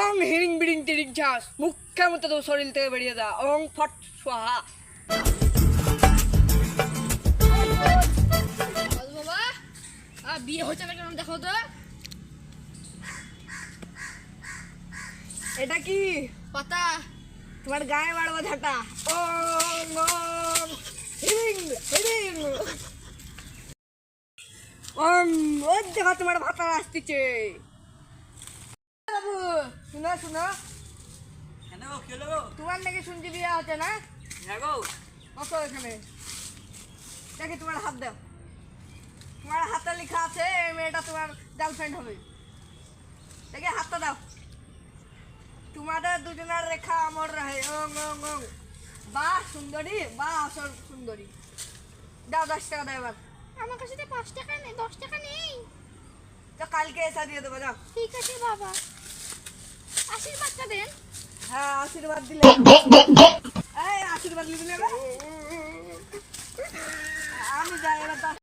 ওং হিরিং বিরিং তিরিং ঝাস মুখের মতো তো শরীর থেকে বেরিয়ে যা ওং ফট স্বাহা। বাবা বিয়ে হচ্ছে না কেন দেখো তো। এটা কি পাতা তোমার গায়ে বাড়বো ঝাঁটা। ওং ওং হিরিং হিরিং ওং ওই দেখো তোমার ভাতা আসতেছে। বাবু শুনো শুনো, তোমার নাকি শুনছি বিয়ে হচ্ছে না? বসো এখানে, দেখি তোমার হাত দাও। তোমার হাতে লেখা আছে এই মেয়েটা তোমার গার্লফ্রেন্ড হবে। দেখি হাতটা দাও। তোমাদের দুজনের রেখা আমার রহে। ওং ওং ওং বাহ সুন্দরী, বাহ আসল সুন্দরী। দাও 10 টাকা দাও এবার। আমার কাছে তো 5 টাকা নেই, 10 টাকা নেই। তো কালকে এসে দিয়ে দেবো যাও। ঠিক আছে বাবা, আশীর্বাদটা দেন। হ্যাঁ আশীর্বাদ দিলে